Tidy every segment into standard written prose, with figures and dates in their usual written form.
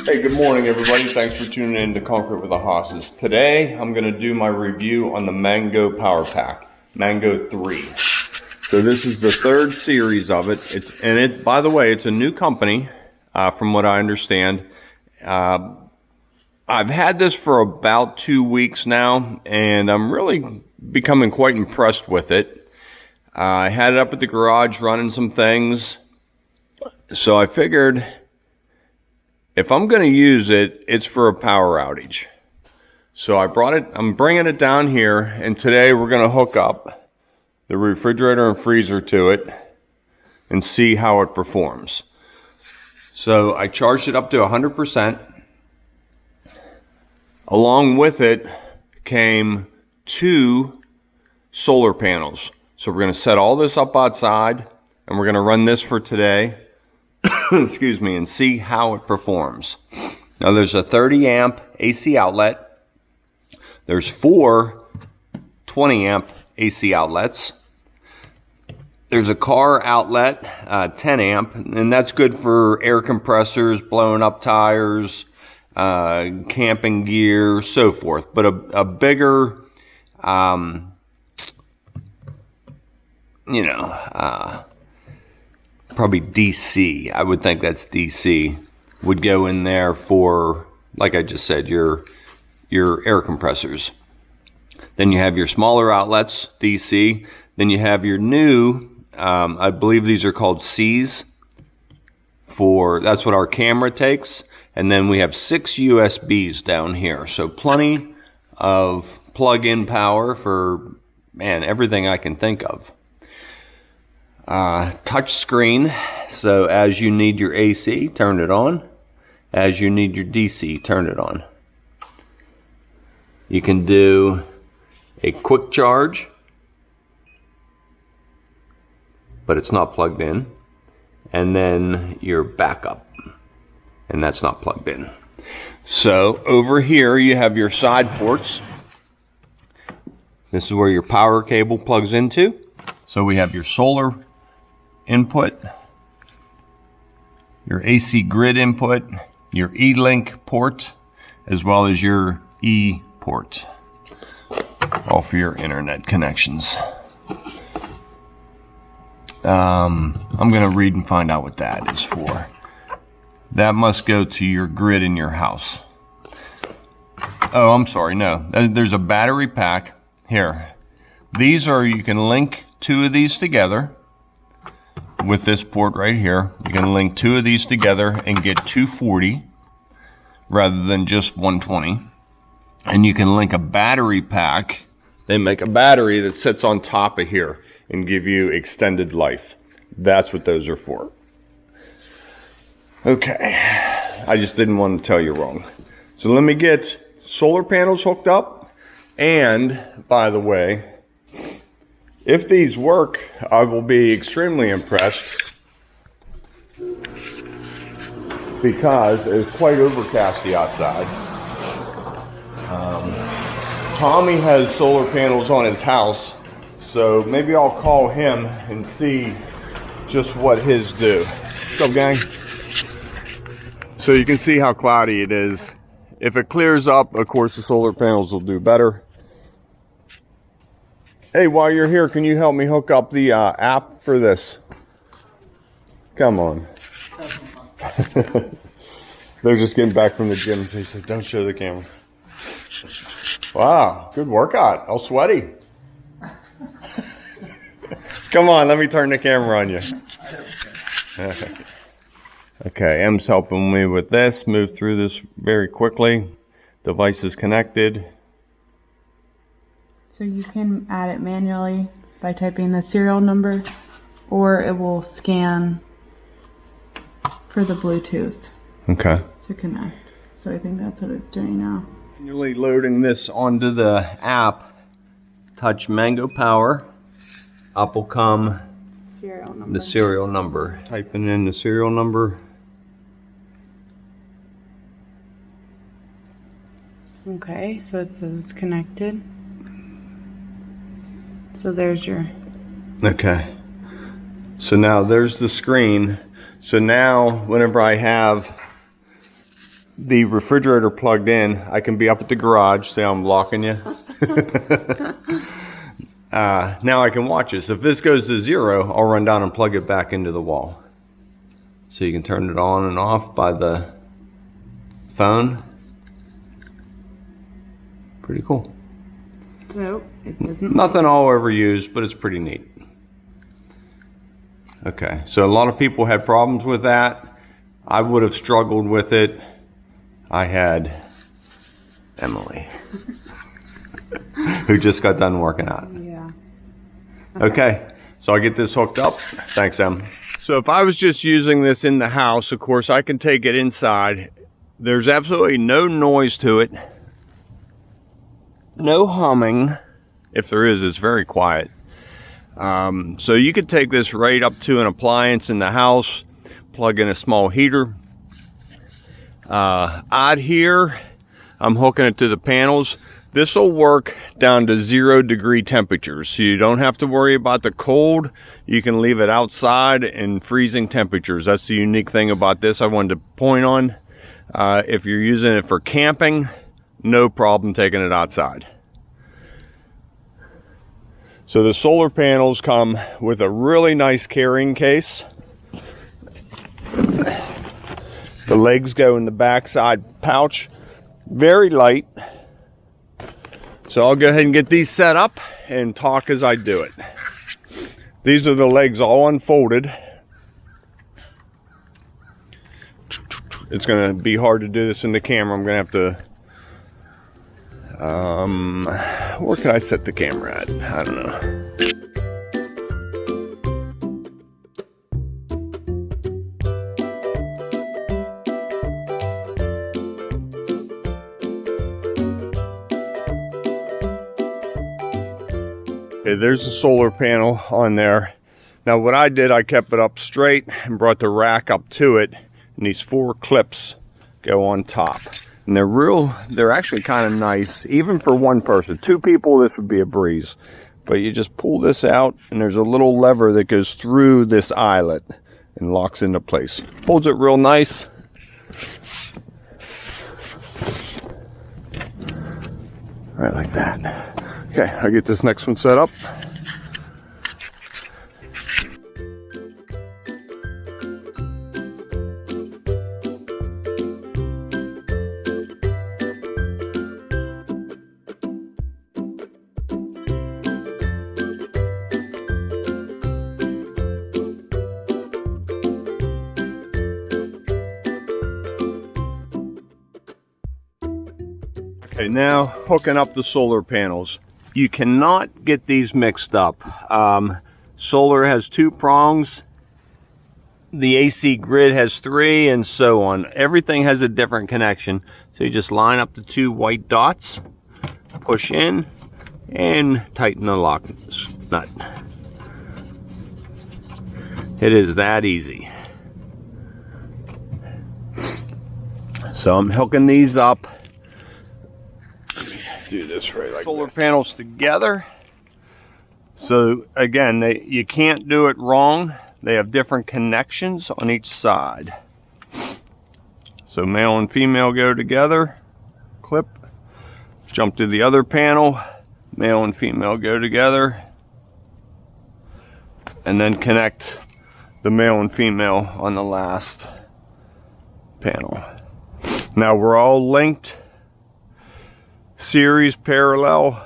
Hey, good morning everybody. Thanks for tuning in to Conquer With the Hosses. Today I'm going to do my review on the Mango Power Pack, Mango 3. So this is the third series of it. By the way, it's a new company from what I understand. I've had this for about 2 weeks now and I'm really becoming quite impressed with it. I had it up at the garage running some things. So I figured if I'm going to use it, it's for a power outage. So I'm bringing it down here, and today we're going to hook up the refrigerator and freezer to it and see how it performs. So I charged it up to 100%. Along with it came 2 solar panels. So we're going to set all this up outside, and we're going to run this for today. Excuse me, and see how it performs. Now there's a 30 amp AC outlet. There's 4 20 amp AC outlets. There's a car outlet, 10 amp, and that's good for air compressors, blowing up tires, camping gear, so forth. But a bigger, probably DC, I would think that's DC, would go in there for, like I just said, your air compressors. Then you have your smaller outlets, DC. Then you have your new, I believe these are called C's, that's what our camera takes. And then we have 6 USBs down here. So plenty of plug-in power for, man, everything I can think of. Touch screen, so as you need your AC, turn it on. As you need your DC, turn it on. You can do a quick charge, but it's not plugged in. And then your backup, and that's not plugged in. So over here you have your side ports. This is where your power cable plugs into. So we have your solar input, your AC grid input, your E-Link port, as well as your E port, all for your internet connections. I'm going to read and find out what that is for. That must go to your grid in your house. Oh, I'm sorry, no. There's a battery pack here. These are, you can link 2 of these together. With this port right here, you can link 2 of these together and get 240 rather than just 120. And you can link a battery pack. They make a battery that sits on top of here and give you extended life. That's what those are for. Okay, I just didn't want to tell you wrong. So let me get solar panels hooked up. And by the way, if these work, I will be extremely impressed because it's quite overcasty outside. Tommy has solar panels on his house, so maybe I'll call him and see just what his do. What's up, gang? So you can see how cloudy it is. If it clears up, of course the solar panels will do better. Hey, while you're here, can you help me hook up the app for this? Come on. They're just getting back from the gym. They said, don't show the camera. Wow, good workout. All sweaty. Come on, let me turn the camera on you. Okay, M's helping me with this. Move through this very quickly. Device is connected. So you can add it manually by typing the serial number, or it will scan for the Bluetooth to connect. So I think that's what it's doing now. Manually loading this onto the app. Touch Mango Power. Up will come the serial number. Typing in the serial number. Okay, so it says connected. So there's your... Okay. So now there's the screen. So now whenever I have the refrigerator plugged in, I can be up at the garage. See how I'm blocking you? Now I can watch this. If this goes to 0, I'll run down and plug it back into the wall. So you can turn it on and off by the phone. Pretty cool. So it doesn't. Nothing I'll ever use, but it's pretty neat. Okay, so a lot of people had problems with that. I would have struggled with it. I had Emily, who just got done working out. Yeah. Okay, so I'll get this hooked up. Thanks, Em. So if I was just using this in the house, of course, I can take it inside. There's absolutely no noise to it. No humming. If there is, it's very quiet. So you could take this right up to an appliance in the house, plug in a small heater. Out here, I'm hooking it to the panels. This will work down to 0-degree temperatures, so you don't have to worry about the cold. You can leave it outside in freezing temperatures. That's the unique thing about this I wanted to point on. If you're using it for camping, no problem taking it outside. So the solar panels come with a really nice carrying case. The legs go in the backside pouch, very light. So I'll go ahead and get these set up and talk as I do it. These are the legs all unfolded. It's gonna be hard to do this in the camera. I'm gonna have to, where can I set the camera at? I don't know. Okay, there's a solar panel on there. Now what I did, I kept it up straight and brought the rack up to it, and these 4 clips go on top. And they're actually kind of nice, even for one person. 2 people, this would be a breeze. But you just pull this out, and there's a little lever that goes through this eyelet and locks into place. Holds it real nice. Right like that. Okay, I'll get this next one set up. Okay, now hooking up the solar panels. You cannot get these mixed up. Solar has 2 prongs. The AC grid has 3, and so on. Everything has a different connection. So you just line up the 2 white dots, push in, and tighten the lock nut. It is that easy. So I'm hooking these up. Do this right like solar panels together. So again, you can't do it wrong. They have different connections on each side. So male and female go together, clip, jump to the other panel, male and female go together, and then connect the male and female on the last panel. Now we're all linked. Series parallel.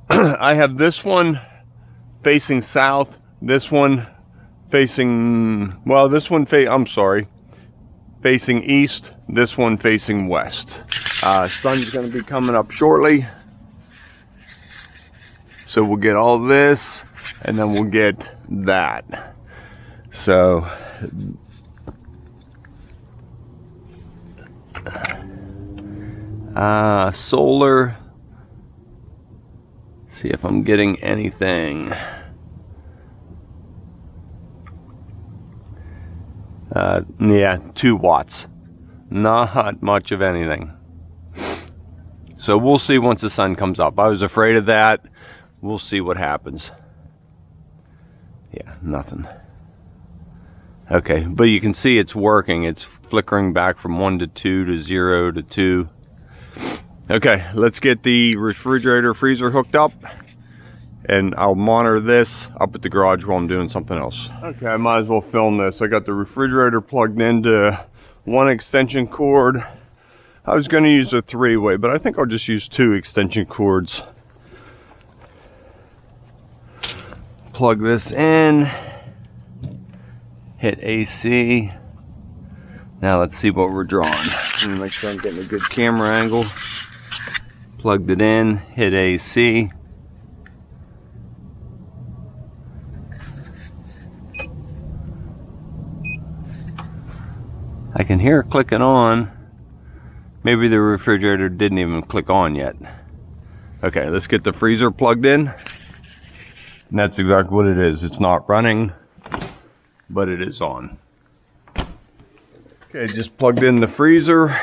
I have this one facing south, this one facing, well, this one facing east, this one facing west. Sun's going to be coming up shortly, so we'll get all this and then we'll get that. So solar, see if I'm getting anything. Yeah, 2 watts, not much of anything. So we'll see once the sun comes up. I was afraid of that. We'll see what happens. Yeah, nothing. Okay, but you can see it's working. It's flickering back from 1 to 2 to 0 to 2. Okay, let's get the refrigerator freezer hooked up, and I'll monitor this up at the garage while I'm doing something else. Okay, I might as well film this. I got the refrigerator plugged into one extension cord. I was going to use a 3-way, but I think I'll just use 2 extension cords. Plug this in, hit AC. Now let's see what we're drawing. Let me make sure I'm getting a good camera angle. Plugged it in, hit AC. I can hear it clicking on. Maybe the refrigerator didn't even click on yet. Okay, let's get the freezer plugged in. And that's exactly what it is. It's not running, but it is on. Okay, just plugged in the freezer.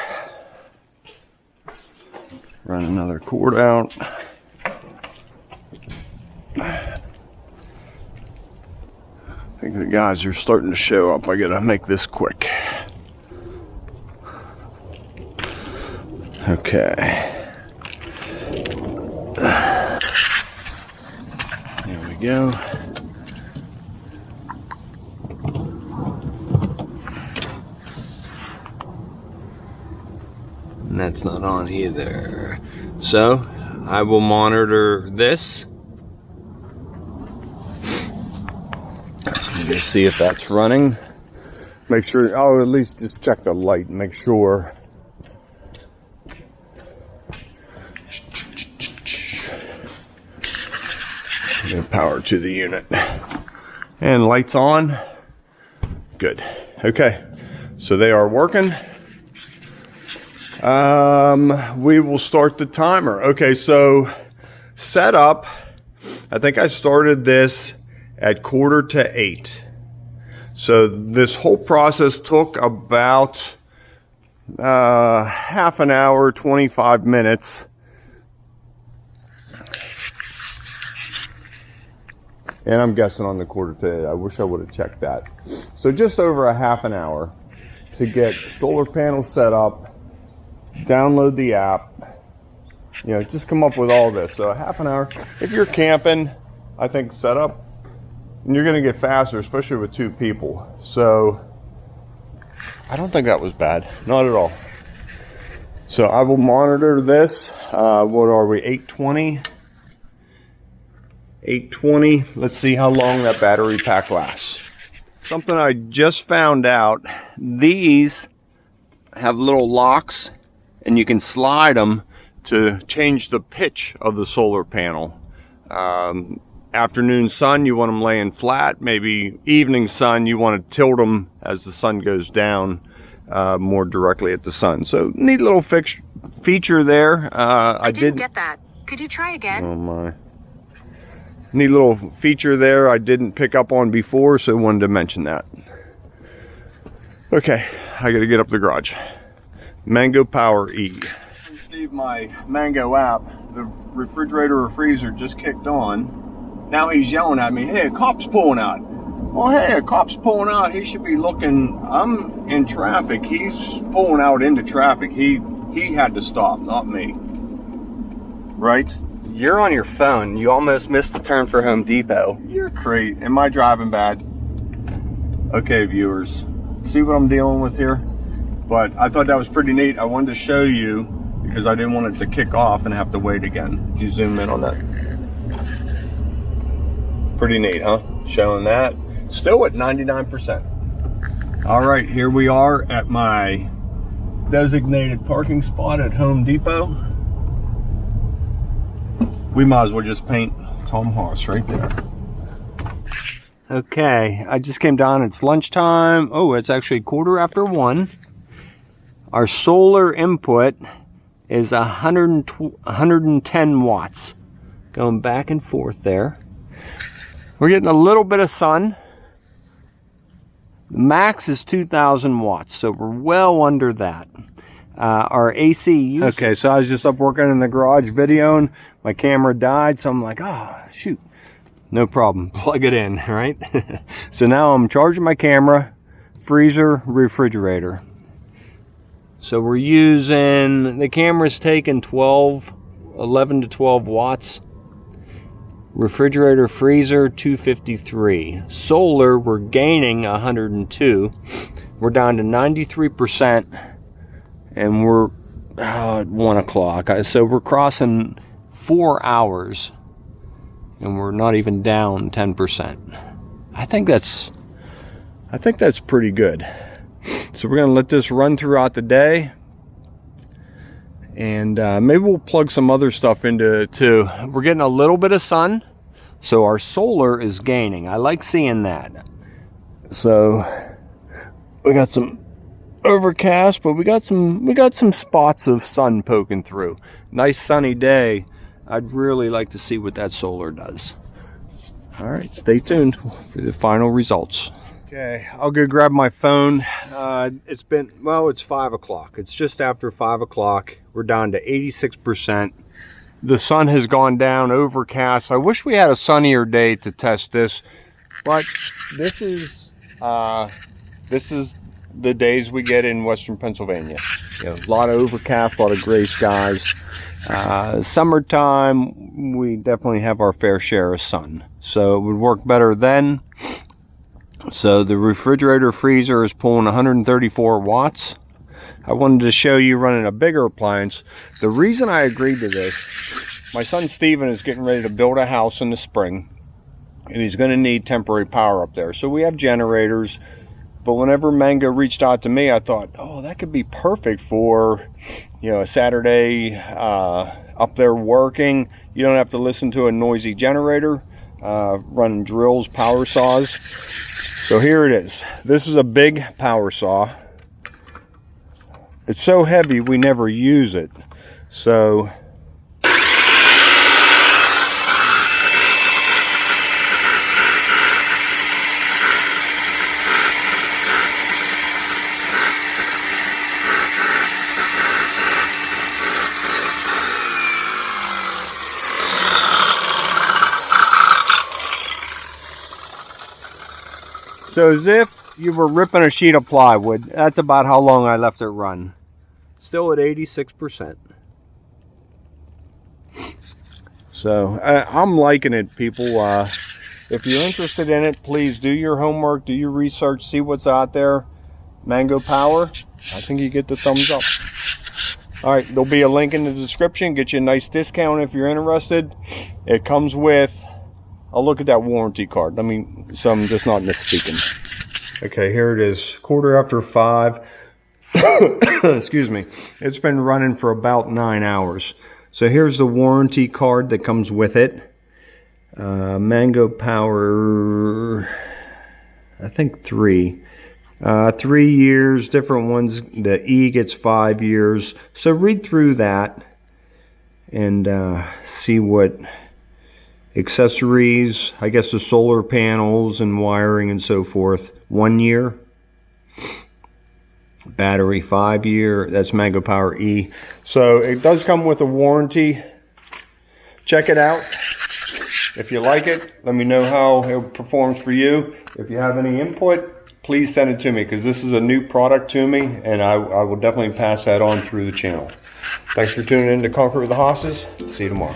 Run another cord out. I think the guys are starting to show up. I gotta make this quick. Okay. There we go. And that's not on either. So I will monitor this. Just see if that's running. Make sure, I'll at least just check the light and make sure. Power to the unit. And lights on. Good. Okay. So they are working. We will start the timer. Okay, so setup. I think I started this at 7:45. So this whole process took about half an hour, 25 minutes. And I'm guessing on the 7:45. I wish I would have checked that. So just over a half an hour to get solar panels set up, download the app, you know, just come up with all this. So a half an hour. If you're camping, I think setup, and you're going to get faster, especially with 2 people. So I don't think that was bad. Not at all. So I will monitor this. What are we, 820? 820. Let's see how long that battery pack lasts. Something I just found out, these have little locks and you can slide them to change the pitch of the solar panel. Afternoon sun, you want them laying flat. Maybe evening sun, you want to tilt them as the sun goes down more directly at the sun. So neat little feature there. I didn't get that. Could you try again? Oh my. Neat little feature there I didn't pick up on before, so wanted to mention that. Okay, I gotta get up the garage. Mango PowerE. Received my Mango app. The refrigerator or freezer just kicked on. Now he's yelling at me, hey, a cop's pulling out. Well, hey, a cop's pulling out. He should be looking. I'm in traffic. He's pulling out into traffic. He had to stop, not me. Right? You're on your phone. You almost missed the turn for Home Depot. You're great. Am I driving bad? Okay, viewers. See what I'm dealing with here? But I thought that was pretty neat. I wanted to show you because I didn't want it to kick off and have to wait again. Did you zoom in on that? Pretty neat, huh? Showing that. Still at 99%. All right, here we are at my designated parking spot at Home Depot. We might as well just paint Tom Hoss right there. Okay, I just came down. It's lunchtime. Oh, it's actually 1:15. Our solar input is 110 watts. Going back and forth there. We're getting a little bit of sun. The max is 2,000 watts, so we're well under that. Our AC use. Okay, so I was just up working in the garage videoing. My camera died, so I'm like, oh, shoot. No problem. Plug it in, right? So now I'm charging my camera. freezer, refrigerator. So we're using, the camera's taking 11 to 12 watts. Refrigerator, freezer, 253. Solar, we're gaining 102. We're down to 93%, and we're at 1 o'clock. So we're crossing 4 hours, and we're not even down 10%. I think that's pretty good. So we're gonna let this run throughout the day, and maybe we'll plug some other stuff into it too. We're getting a little bit of sun, so our solar is gaining. I like seeing that. So we got some overcast, but we got some spots of sun poking through. Nice sunny day. I'd really like to see what that solar does. All right, stay tuned for the final results. Okay, I'll go grab my phone. It's 5 o'clock. It's just after 5 o'clock. We're down to 86%. The sun has gone down, overcast. I wish we had a sunnier day to test this, but this is the days we get in Western Pennsylvania. You know, a lot of overcast, a lot of gray skies. Summertime, we definitely have our fair share of sun, so it would work better then. So the refrigerator freezer is pulling 134 watts. I wanted to show you running a bigger appliance. The reason I agreed to this, my son Steven is getting ready to build a house in the spring, and he's going to need temporary power up there. So we have generators, but whenever Mango reached out to me, I thought, oh, that could be perfect for, you know, a Saturday up there working. You don't have to listen to a noisy generator, running drills, power saws. So here it is. This is a big power saw. It's so heavy we never use it. So as if you were ripping a sheet of plywood. That's about how long I left it run. Still at 86%. So I'm liking it, people. If you're interested in it, please do your homework, do your research, see what's out there. Mango Power, I think you get the thumbs up. All right, there'll be a link in the description. Get you a nice discount if you're interested. It comes with, I'll look at that warranty card. So I'm just not misspeaking. Okay, here it is, 5:15. Excuse me. It's been running for about 9 hours. So here's the warranty card that comes with it. Mango Power, I think 3. 3 years, different ones. The E gets 5 years. So read through that and see what accessories, I guess the solar panels and wiring and so forth. 1 year. Battery 5 year. That's Mango Power E. So it does come with a warranty. Check it out. If you like it, let me know how it performs for you. If you have any input, please send it to me, because this is a new product to me, and I will definitely pass that on through the channel. Thanks for tuning in to Comfort with the Hosses. See you tomorrow.